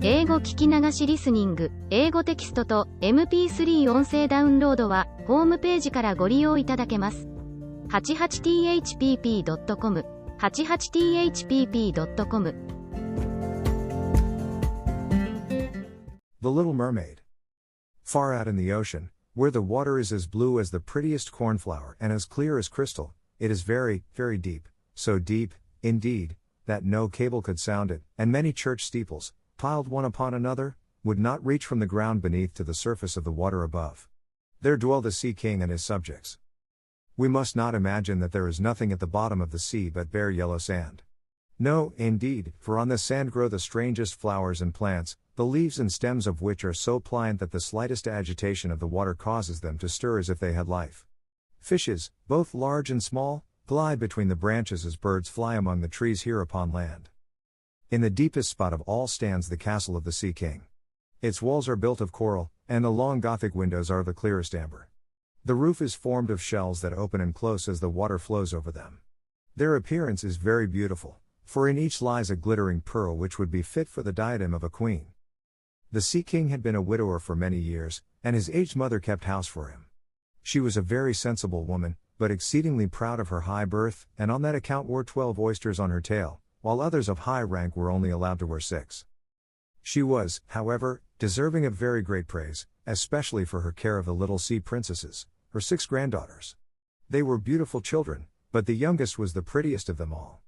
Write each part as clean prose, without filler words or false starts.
英語聞き流しリスニング、英語テキストと MP3 音声ダウンロードはホームページからご利用いただけます。88thpp.com 88thpp.com The Little Mermaid. Far out in the ocean, where the water is as blue as the prettiest cornflower and as clear as crystal, it is very, very deep, so deep, indeed, that no cable could sound it, and many church steeples, piled one upon another, would not reach from the ground beneath to the surface of the water above. There dwell the Sea King and his subjects. We must not imagine that there is nothing at the bottom of the sea but bare yellow sand. No, indeed, for on this sand grow the strangest flowers and plants, the leaves and stems of which are so pliant that the slightest agitation of the water causes them to stir as if they had life. Fishes, both large and small, glide between the branches as birds fly among the trees here upon land. In the deepest spot of all stands the castle of the Sea King. Its walls are built of coral, and the long Gothic windows are the clearest amber. The roof is formed of shells that open and close as the water flows over them. Their appearance is very beautiful, for in each lies a glittering pearl which would be fit for the diadem of a queen. The Sea King had been a widower for many years, and his aged mother kept house for him. She was a very sensible woman, but exceedingly proud of her high birth, and on that account wore 12 oysters on her tail, while others of high rank were only allowed to wear 6. She was, however, deserving of very great praise, especially for her care of the little sea princesses, her 6 granddaughters. They were beautiful children, but the youngest was the prettiest of them all.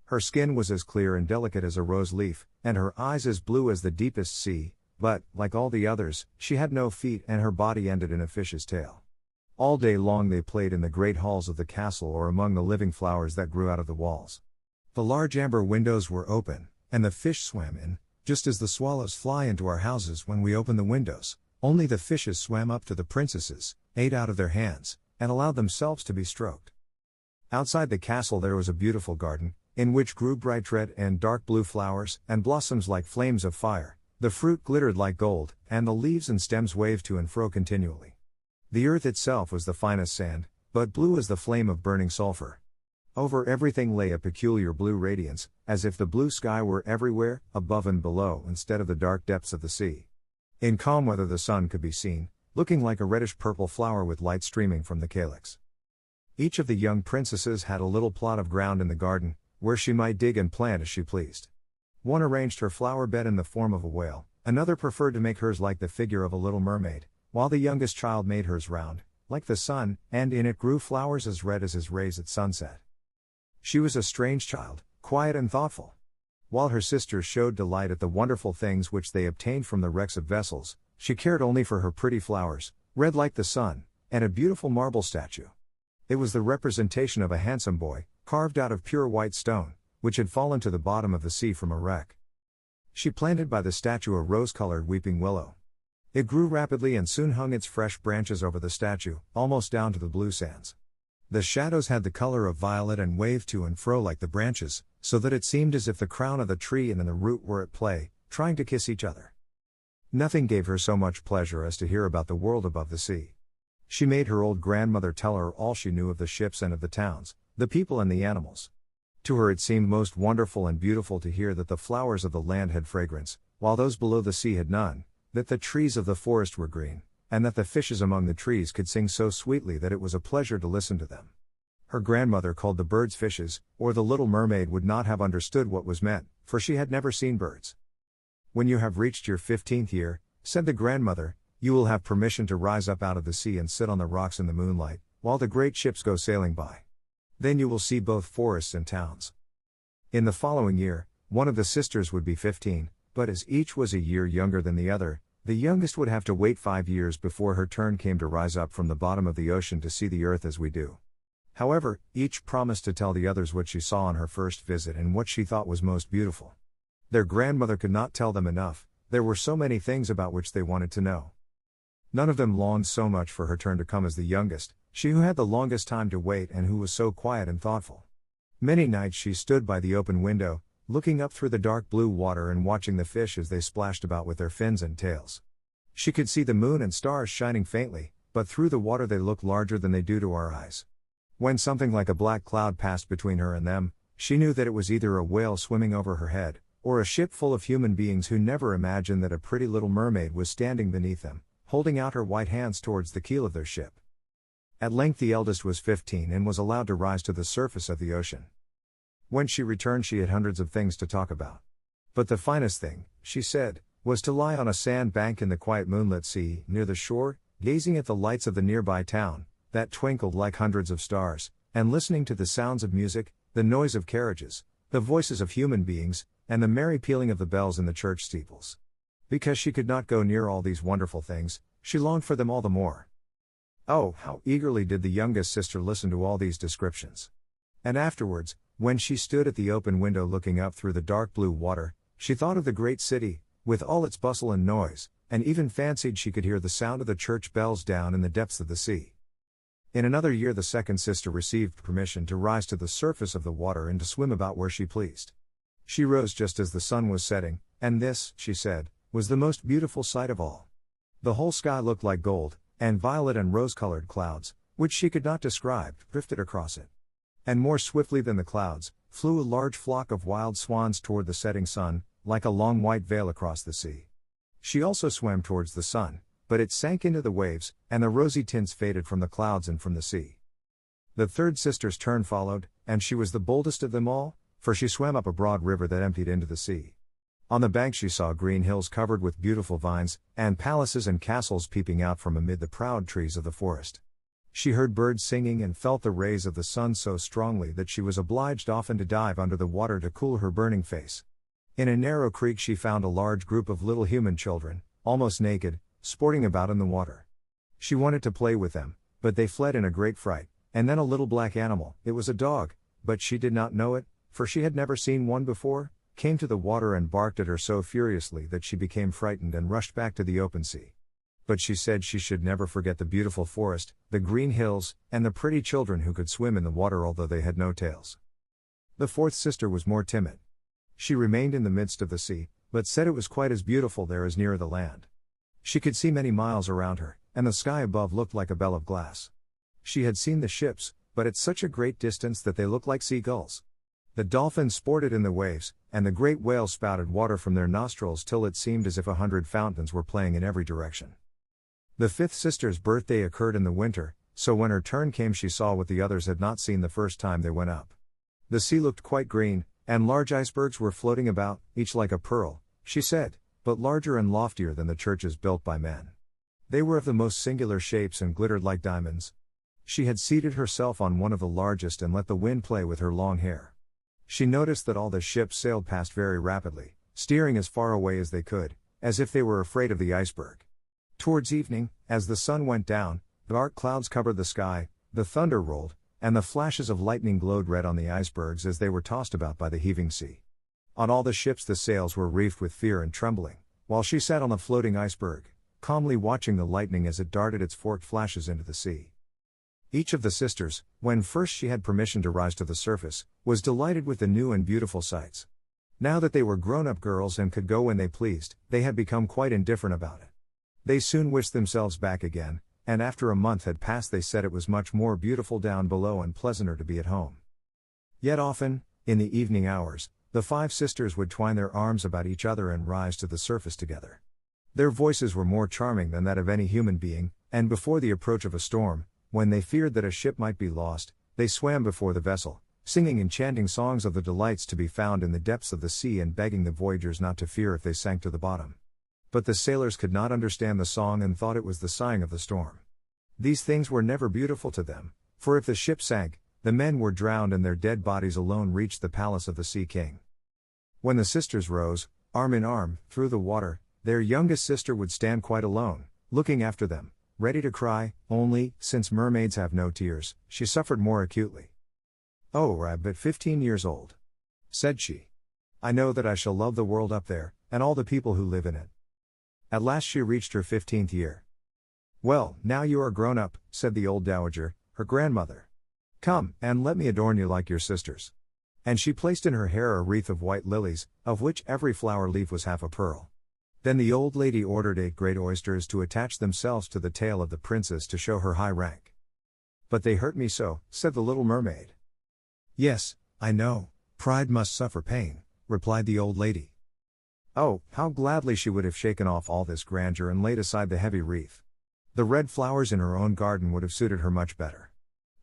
Her skin was as clear and delicate as a rose leaf, and her eyes as blue as the deepest sea, but, like all the others, she had no feet and her body ended in a fish's tail. All day long they played in the great halls of the castle or among the living flowers that grew out of the walls. The large amber windows were open, and the fish swam in, just as the swallows fly into our houses when we open the windows, only the fishes swam up to the princesses, ate out of their hands, and allowed themselves to be stroked. Outside the castle there was a beautiful garden, in which grew bright red and dark blue flowers, and blossoms like flames of fire, the fruit glittered like gold, and the leaves and stems waved to and fro continually. The earth itself was the finest sand, but blue as the flame of burning sulfur. Over everything lay a peculiar blue radiance, as if the blue sky were everywhere, above and below, instead of the dark depths of the sea. In calm weather the sun could be seen, looking like a reddish-purple flower with light streaming from the calyx. Each of the young princesses had a little plot of ground in the garden, where she might dig and plant as she pleased. One arranged her flower bed in the form of a whale, another preferred to make hers like the figure of a little mermaid, while the youngest child made hers round, like the sun, and in it grew flowers as red as his rays at sunset. She was a strange child, quiet and thoughtful. While her sisters showed delight at the wonderful things which they obtained from the wrecks of vessels, she cared only for her pretty flowers, red like the sun, and a beautiful marble statue. It was the representation of a handsome boy, carved out of pure white stone, which had fallen to the bottom of the sea from a wreck. She planted by the statue a rose-colored weeping willow. It grew rapidly and soon hung its fresh branches over the statue, almost down to the blue sands. The shadows had the color of violet and waved to and fro like the branches, so that it seemed as if the crown of the tree and the root were at play, trying to kiss each other. Nothing gave her so much pleasure as to hear about the world above the sea. She made her old grandmother tell her all she knew of the ships and of the towns, the people and the animals. To her it seemed most wonderful and beautiful to hear that the flowers of the land had fragrance, while those below the sea had none, that the trees of the forest were green, and that the fishes among the trees could sing so sweetly that it was a pleasure to listen to them. Her grandmother called the birds fishes, or the little mermaid would not have understood what was meant, for she had never seen birds. When you have reached your 15th year, said the grandmother, you will have permission to rise up out of the sea and sit on the rocks in the moonlight, while the great ships go sailing by. Then you will see both forests and towns. In the following year, one of the sisters would be 15, but as each was a year younger than the other, the youngest would have to wait 5 years before her turn came to rise up from the bottom of the ocean to see the earth as we do. However, each promised to tell the others what she saw on her first visit and what she thought was most beautiful. Their grandmother could not tell them enough, there were so many things about which they wanted to know. None of them longed so much for her turn to come as the youngest, she who had the longest time to wait and who was so quiet and thoughtful. Many nights she stood by the open window, looking up through the dark blue water and watching the fish as they splashed about with their fins and tails. She could see the moon and stars shining faintly, but through the water they looked larger than they do to our eyes. When something like a black cloud passed between her and them, she knew that it was either a whale swimming over her head, Or a ship full of human beings who never imagined that a pretty little mermaid was standing beneath them, holding out her white hands towards the keel of their ship. At length the eldest was 15 and was allowed to rise to the surface of the ocean. When she returned she had hundreds of things to talk about. But the finest thing, she said, was to lie on a sand bank in the quiet moonlit sea, near the shore, gazing at the lights of the nearby town, that twinkled like hundreds of stars, and listening to the sounds of music, the noise of carriages, the voices of human beings, and the merry pealing of the bells in the church steeples. Because she could not go near all these wonderful things, she longed for them all the more. Oh, how eagerly did the youngest sister listen to all these descriptions. And afterwards, when she stood at the open window looking up through the dark blue water, she thought of the great city, with all its bustle and noise, and even fancied she could hear the sound of the church bells down in the depths of the sea. In another year the second sister received permission to rise to the surface of the water and to swim about where she pleased. She rose just as the sun was setting, and this, she said, was the most beautiful sight of all. The whole sky looked like gold, and violet and rose-colored clouds, which she could not describe, drifted across it. And more swiftly than the clouds, flew a large flock of wild swans toward the setting sun, like a long white veil across the sea. She also swam towards the sun, but it sank into the waves, and the rosy tints faded from the clouds and from the sea. The third sister's turn followed, and she was the boldest of them all, for she swam up a broad river that emptied into the sea. On the bank she saw green hills covered with beautiful vines, and palaces and castles peeping out from amid the proud trees of the forest. She heard birds singing and felt the rays of the sun so strongly that she was obliged often to dive under the water to cool her burning face. In a narrow creek she found a large group of little human children, almost naked, sporting about in the water. She wanted to play with them, but they fled in a great fright, and then a little black animal, it was a dog, but she did not know it, for she had never seen one before, came to the water and barked at her so furiously that she became frightened and rushed back to the open sea. But she said she should never forget the beautiful forest, the green hills, and the pretty children who could swim in the water although they had no tails. The fourth sister was more timid. She remained in the midst of the sea, but said it was quite as beautiful there as near the land. She could see many miles around her, and the sky above looked like a bell of glass. She had seen the ships, but at such a great distance that they looked like seagulls. The dolphins sported in the waves, and the great whales spouted water from their nostrils till it seemed as if 100 fountains were playing in every direction. The fifth sister's birthday occurred in the winter, so when her turn came she saw what the others had not seen the first time they went up. The sea looked quite green, and large icebergs were floating about, each like a pearl, she said, but larger and loftier than the churches built by men. They were of the most singular shapes and glittered like diamonds. She had seated herself on one of the largest and let the wind play with her long hair. She noticed that all the ships sailed past very rapidly, steering as far away as they could, as if they were afraid of the iceberg. Towards evening, as the sun went down, dark clouds covered the sky, the thunder rolled, and the flashes of lightning glowed red on the icebergs as they were tossed about by the heaving sea. On all the ships the sails were reefed with fear and trembling, while she sat on the floating iceberg, calmly watching the lightning as it darted its forked flashes into the sea. Each of the sisters, when first she had permission to rise to the surface, was delighted with the new and beautiful sights. Now that they were grown-up girls and could go when they pleased, they had become quite indifferent about it. They soon wished themselves back again, and after a month had passed they said it was much more beautiful down below and pleasanter to be at home. Yet often, in the evening hours, the five sisters would twine their arms about each other and rise to the surface together. Their voices were more charming than that of any human being, and before the approach of a storm, when they feared that a ship might be lost, they swam before the vessel, singing enchanting songs of the delights to be found in the depths of the sea and begging the voyagers not to fear if they sank to the bottom. But the sailors could not understand the song and thought it was the sighing of the storm. These things were never beautiful to them, for if the ship sank, the men were drowned and their dead bodies alone reached the palace of the Sea King. When the sisters rose, arm in arm, through the water, their youngest sister would stand quite alone, looking after them, ready to cry, only, since mermaids have no tears, she suffered more acutely. "Oh, I'm but 15 years old," said she. "I know that I shall love the world up there, and all the people who live in it." At last she reached her 15th year. "Well, now you are grown up," said the old dowager, her grandmother. "Come, and let me adorn you like your sisters." And she placed in her hair a wreath of white lilies, of which every flower leaf was half a pearl. Then the old lady ordered 8 great oysters to attach themselves to the tail of the princess to show her high rank. "But they hurt me so," said the little mermaid. "Yes, I know, pride must suffer pain," replied the old lady. Oh, how gladly she would have shaken off all this grandeur and laid aside the heavy wreath. The red flowers in her own garden would have suited her much better.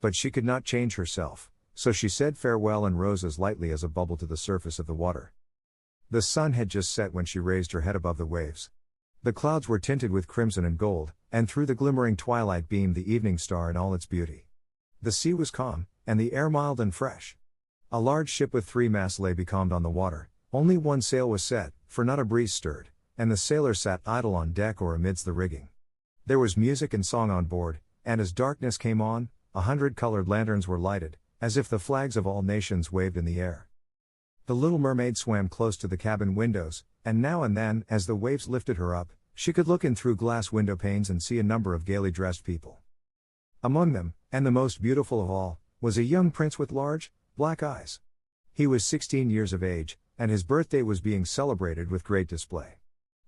But she could not change herself, so she said farewell and rose as lightly as a bubble to the surface of the water. The sun had just set when she raised her head above the waves. The clouds were tinted with crimson and gold, and through the glimmering twilight beamed the evening star in all its beauty. The sea was calm, and the air mild and fresh. A large ship with 3 masts lay becalmed on the water. Only one sail was set, for not a breeze stirred, and the sailors sat idle on deck or amidst the rigging. There was music and song on board, and as darkness came on, 100 colored lanterns were lighted, as if the flags of all nations waved in the air. The little mermaid swam close to the cabin windows, and now and then, as the waves lifted her up, she could look in through glass window panes and see a number of gaily dressed people. Among them, and the most beautiful of all, was a young prince with large, black eyes. He was 16 years of age, and his birthday was being celebrated with great display.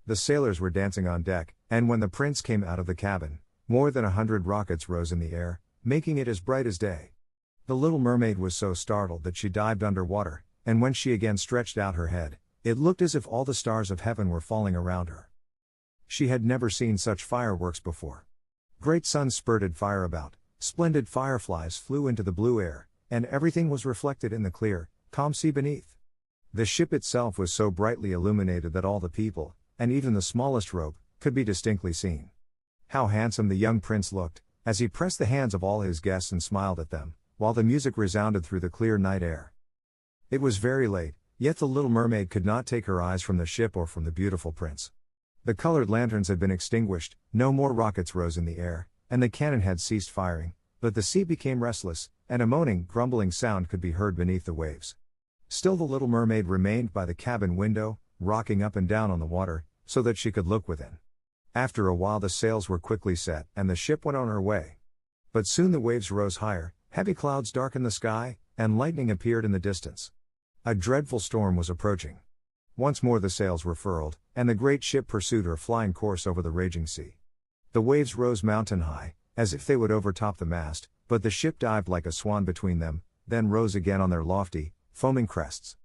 The sailors were dancing on deck, and when the prince came out of the cabin, more than 100 rockets rose in the air, making it as bright as day. The little mermaid was so startled that she dived under water, and when she again stretched out her head, it looked as if all the stars of heaven were falling around her. She had never seen such fireworks before. Great suns spurted fire about, splendid fireflies flew into the blue air, and everything was reflected in the clear, calm sea beneath. The ship itself was so brightly illuminated that all the people, and even the smallest rope, could be distinctly seen. How handsome the young prince looked, as he pressed the hands of all his guests and smiled at them, while the music resounded through the clear night air. It was very late, yet the little mermaid could not take her eyes from the ship or from the beautiful prince. The colored lanterns had been extinguished, no more rockets rose in the air, and the cannon had ceased firing, but the sea became restless, and a moaning, grumbling sound could be heard beneath the waves. Still the little mermaid remained by the cabin window, rocking up and down on the water, so that she could look within. After a while the sails were quickly set, and the ship went on her way. But soon the waves rose higher, heavy clouds darkened the sky, and lightning appeared in the distance. A dreadful storm was approaching. Once more the sails were furled, and the great ship pursued her flying course over the raging sea. The waves rose mountain high, as if they would overtop the mast, but the ship dived like a swan between them, then rose again on their lofty, foaming crests.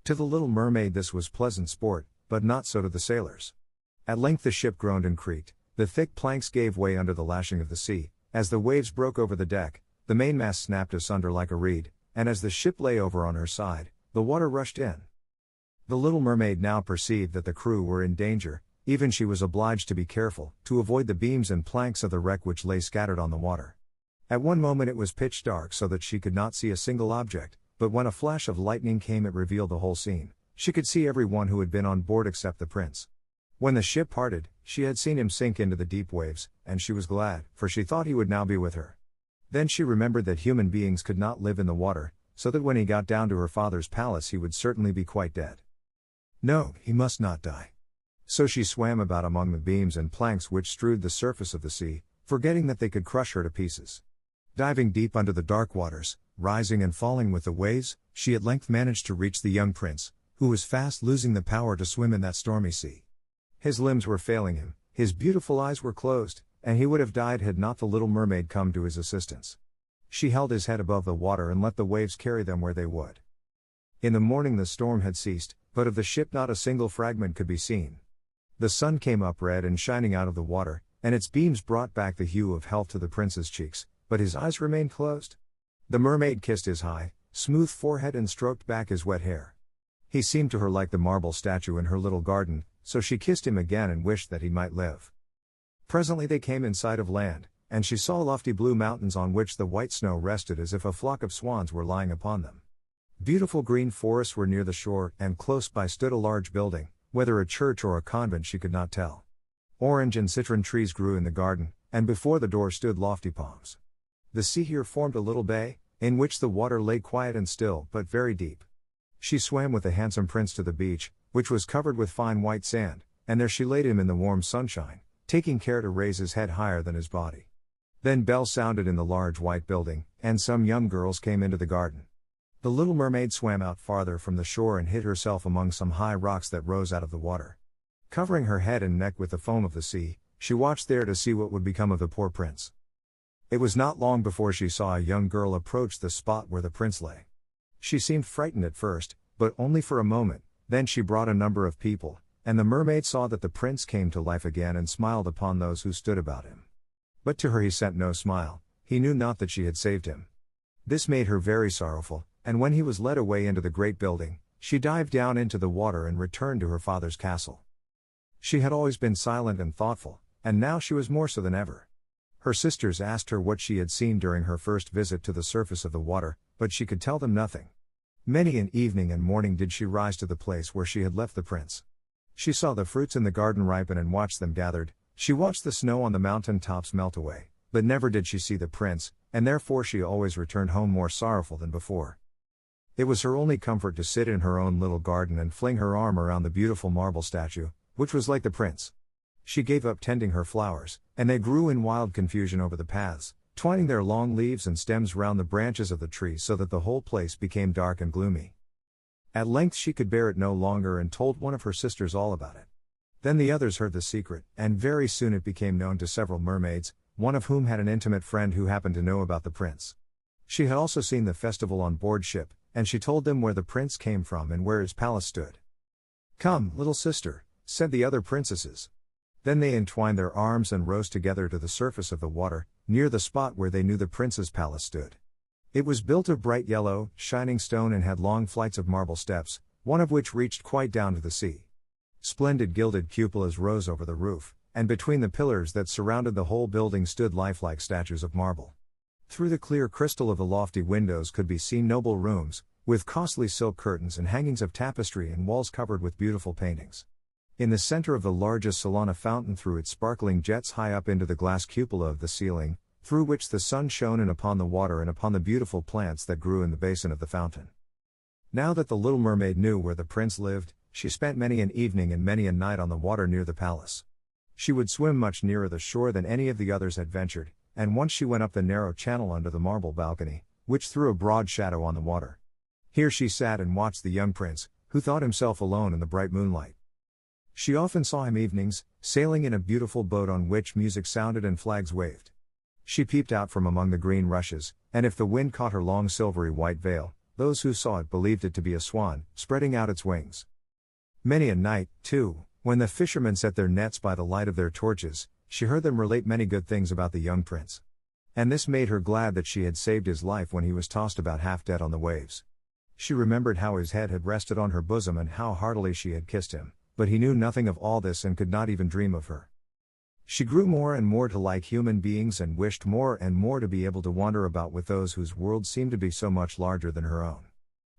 To the little mermaid this was pleasant sport, but not so to the sailors. At length the ship groaned and creaked, the thick planks gave way under the lashing of the sea, as the waves broke over the deck, the mainmast snapped asunder like a reed, and as the ship lay over on her side, the water rushed in. The little mermaid now perceived that the crew were in danger, even she was obliged to be careful, to avoid the beams and planks of the wreck which lay scattered on the water. At one moment it was pitch dark so that she could not see a single object, but when a flash of lightning came it revealed the whole scene. She could see every one who had been on board except the prince. When the ship parted, she had seen him sink into the deep waves, and she was glad, for she thought he would now be with her. Then she remembered that human beings could not live in the water, so that when he got down to her father's palace he would certainly be quite dead. No, he must not die. So she swam about among the beams and planks which strewed the surface of the sea, forgetting that they could crush her to pieces. Diving deep under the dark waters, rising and falling with the waves, she at length managed to reach the young prince, who was fast losing the power to swim in that stormy sea. His limbs were failing him, his beautiful eyes were closed, and he would have died had not the little mermaid come to his assistance. She held his head above the water and let the waves carry them where they would. In the morning the storm had ceased, but of the ship not a single fragment could be seen. The sun came up red and shining out of the water, and its beams brought back the hue of health to the prince's cheeks, but his eyes remained closed. The mermaid kissed his high, smooth forehead and stroked back his wet hair. He seemed to her like the marble statue in her little garden, so she kissed him again and wished that he might live. Presently they came in sight of land, and she saw lofty blue mountains on which the white snow rested as if a flock of swans were lying upon them. Beautiful green forests were near the shore, and close by stood a large building, whether a church or a convent she could not tell. Orange and citron trees grew in the garden, and before the door stood lofty palms. The sea here formed a little bay, in which the water lay quiet and still but very deep. She swam with the handsome prince to the beach, which was covered with fine white sand, and there she laid him in the warm sunshine, taking care to raise his head higher than his body. Then bells sounded in the large white building, and some young girls came into the garden. The little mermaid swam out farther from the shore and hid herself among some high rocks that rose out of the water. Covering her head and neck with the foam of the sea, she watched there to see what would become of the poor prince. It was not long before she saw a young girl approach the spot where the prince lay. She seemed frightened at first, but only for a moment, then she brought a number of people, And the mermaid saw that the prince came to life again and smiled upon those who stood about him. But to her he sent no smile, he knew not that she had saved him. This made her very sorrowful, and when he was led away into the great building, she dived down into the water and returned to her father's castle. She had always been silent and thoughtful, and now she was more so than ever. Her sisters asked her what she had seen during her first visit to the surface of the water, but she could tell them nothing. Many an evening and morning did she rise to the place where she had left the prince. She saw the fruits in the garden ripen and watched them gathered, she watched the snow on the mountain tops melt away, but never did she see the prince, and therefore she always returned home more sorrowful than before. It was her only comfort to sit in her own little garden and fling her arm around the beautiful marble statue, which was like the prince. She gave up tending her flowers, and they grew in wild confusion over the paths, twining their long leaves and stems round the branches of the tree so that the whole place became dark and gloomy. At length she could bear it no longer and told one of her sisters all about it. Then the others heard the secret, and very soon it became known to several mermaids, one of whom had an intimate friend who happened to know about the prince. She had also seen the festival on board ship, and she told them where the prince came from and where his palace stood. "Come, little sister," said the other princesses. Then they entwined their arms and rose together to the surface of the water, near the spot where they knew the prince's palace stood. It was built of bright yellow, shining stone and had long flights of marble steps, one of which reached quite down to the sea. Splendid gilded cupolas rose over the roof, and between the pillars that surrounded the whole building stood lifelike statues of marble. Through the clear crystal of the lofty windows could be seen noble rooms, with costly silk curtains and hangings of tapestry and walls covered with beautiful paintings. In the center of the largest salon a fountain threw its sparkling jets high up into the glass cupola of the ceiling, through which the sun shone in upon the water and upon the beautiful plants that grew in the basin of the fountain. Now that the little mermaid knew where the prince lived, she spent many an evening and many a night on the water near the palace. She would swim much nearer the shore than any of the others had ventured, and once she went up the narrow channel under the marble balcony, which threw a broad shadow on the water. Here she sat and watched the young prince, who thought himself alone in the bright moonlight. She often saw him evenings, sailing in a beautiful boat on which music sounded and flags waved. She peeped out from among the green rushes, and if the wind caught her long silvery white veil, those who saw it believed it to be a swan, spreading out its wings. Many a night, too, when the fishermen set their nets by the light of their torches, she heard them relate many good things about the young prince. And this made her glad that she had saved his life when he was tossed about half dead on the waves. She remembered how his head had rested on her bosom and how heartily she had kissed him, but he knew nothing of all this and could not even dream of her. She grew more and more to like human beings and wished more and more to be able to wander about with those whose worlds seemed to be so much larger than her own.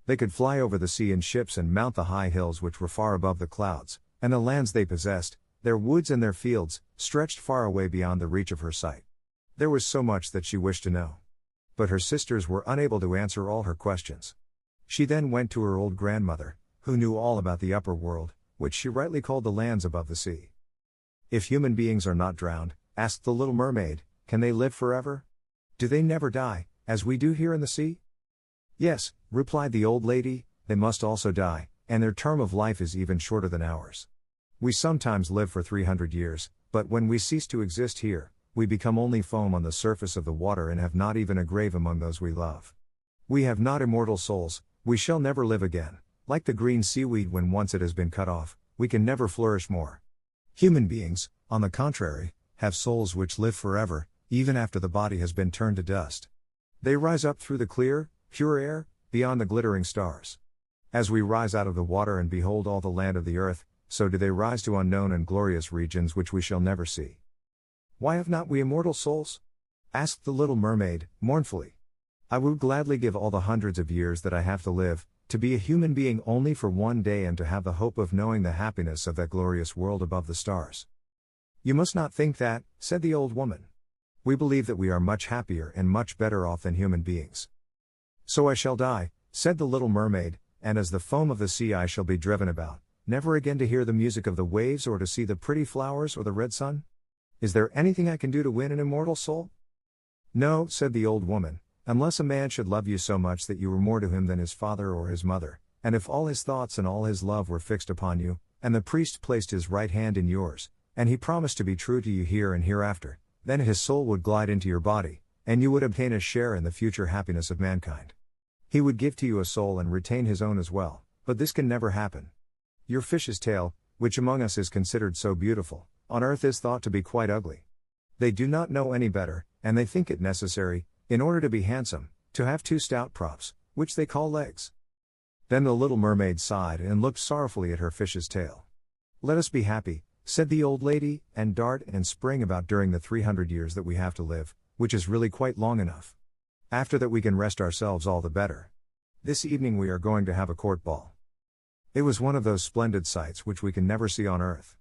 They could fly over the sea in ships and mount the high hills which were far above the clouds, and the lands they possessed, their woods and their fields, stretched far away beyond the reach of her sight. There was so much that she wished to know. But her sisters were unable to answer all her questions. She then went to her old grandmother, who knew all about the upper world, which she rightly called the lands above the sea. "If human beings are not drowned," asked the little mermaid, "can they live forever? Do they never die, as we do here in the sea?" "Yes," replied the old lady, "they must also die, and their term of life is even shorter than ours. We sometimes live for 300 years, but when we cease to exist here, we become only foam on the surface of the water and have not even a grave among those we love. We have not immortal souls, we shall never live again. Like the green seaweed when once it has been cut off, we can never flourish more. Human beings, on the contrary, have souls which live forever, even after the body has been turned to dust. They rise up through the clear, pure air, beyond the glittering stars. As we rise out of the water and behold all the land of the earth, so do they rise to unknown and glorious regions which we shall never see." "Why have not we immortal souls?" asked the little mermaid, mournfully. "I would gladly give all the hundreds of years that I have to live, to be a human being only for one day and to have the hope of knowing the happiness of that glorious world above the stars." "You must not think that," said the old woman. "We believe that we are much happier and much better off than human beings." "So I shall die," said the little mermaid, "and as the foam of the sea I shall be driven about, never again to hear the music of the waves or to see the pretty flowers or the red sun? Is there anything I can do to win an immortal soul?" "No," said the old woman, "unless a man should love you so much that you were more to him than his father or his mother, and if all his thoughts and all his love were fixed upon you, and the priest placed his right hand in yours, and he promised to be true to you here and hereafter, then his soul would glide into your body, and you would obtain a share in the future happiness of mankind. He would give to you a soul and retain his own as well, but this can never happen. Your fish's tail, which among us is considered so beautiful, on earth is thought to be quite ugly. They do not know any better, and they think it necessary, in order to be handsome, to have two stout props, which they call legs. Then the little mermaid sighed and looked sorrowfully at her fish's tail. Let us be happy, said the old lady, and dart and spring about during the 300 years that we have to live, which is really quite long enough. After that we can rest ourselves all the better. This evening we are going to have a court ball. It was one of those splendid sights which we can never see on earth.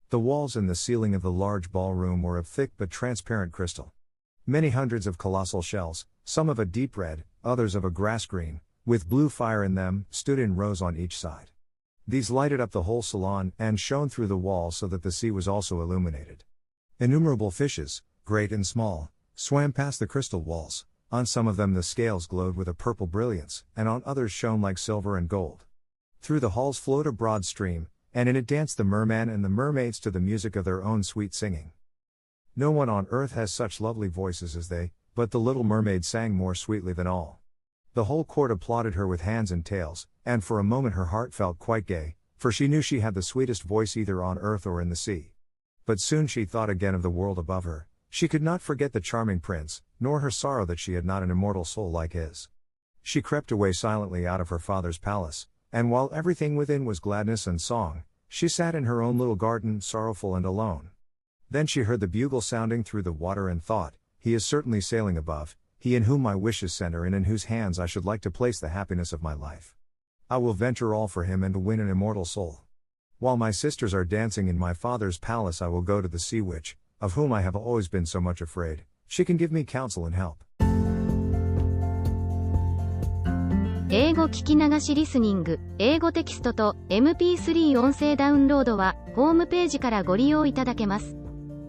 The walls and the ceiling of the large ballroom were of thick but transparent crystal. Many hundreds of colossal shells, some of a deep red, others of a grass green, with blue fire in them, stood in rows on each side. These lighted up the whole salon and shone through the walls so that the sea was also illuminated. Innumerable fishes, great and small, swam past the crystal walls. On some of them the scales glowed with a purple brilliance, and on others shone like silver and gold. Through the halls flowed a broad stream, and in it danced the merman and the mermaids to the music of their own sweet singing. No one on earth has such lovely voices as they, but the little mermaid sang more sweetly than all. The whole court applauded her with hands and tails, and for a moment her heart felt quite gay, for she knew she had the sweetest voice either on earth or in the sea. But soon she thought again of the world above her. She could not forget the charming prince, nor her sorrow that she had not an immortal soul like his. She crept away silently out of her father's palace, and while everything within was gladness and song, she sat in her own little garden, sorrowful and alone. Then she heard the bugle sounding through the water and thought, he is certainly sailing above, he in whom my wishes center and in whose hands I should like to place the happiness of my life. I will venture all for him and to win an immortal soul. While my sisters are dancing in my father's palace I will go to the sea witch, of whom I have always been so much afraid. She can give me counsel and help. 英語聞き流しリスニング、英語テキストと MP3 音声ダウンロードはホームページからご利用いただけます。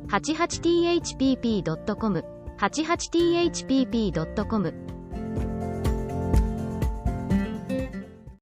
88thpp.com 88thpp.com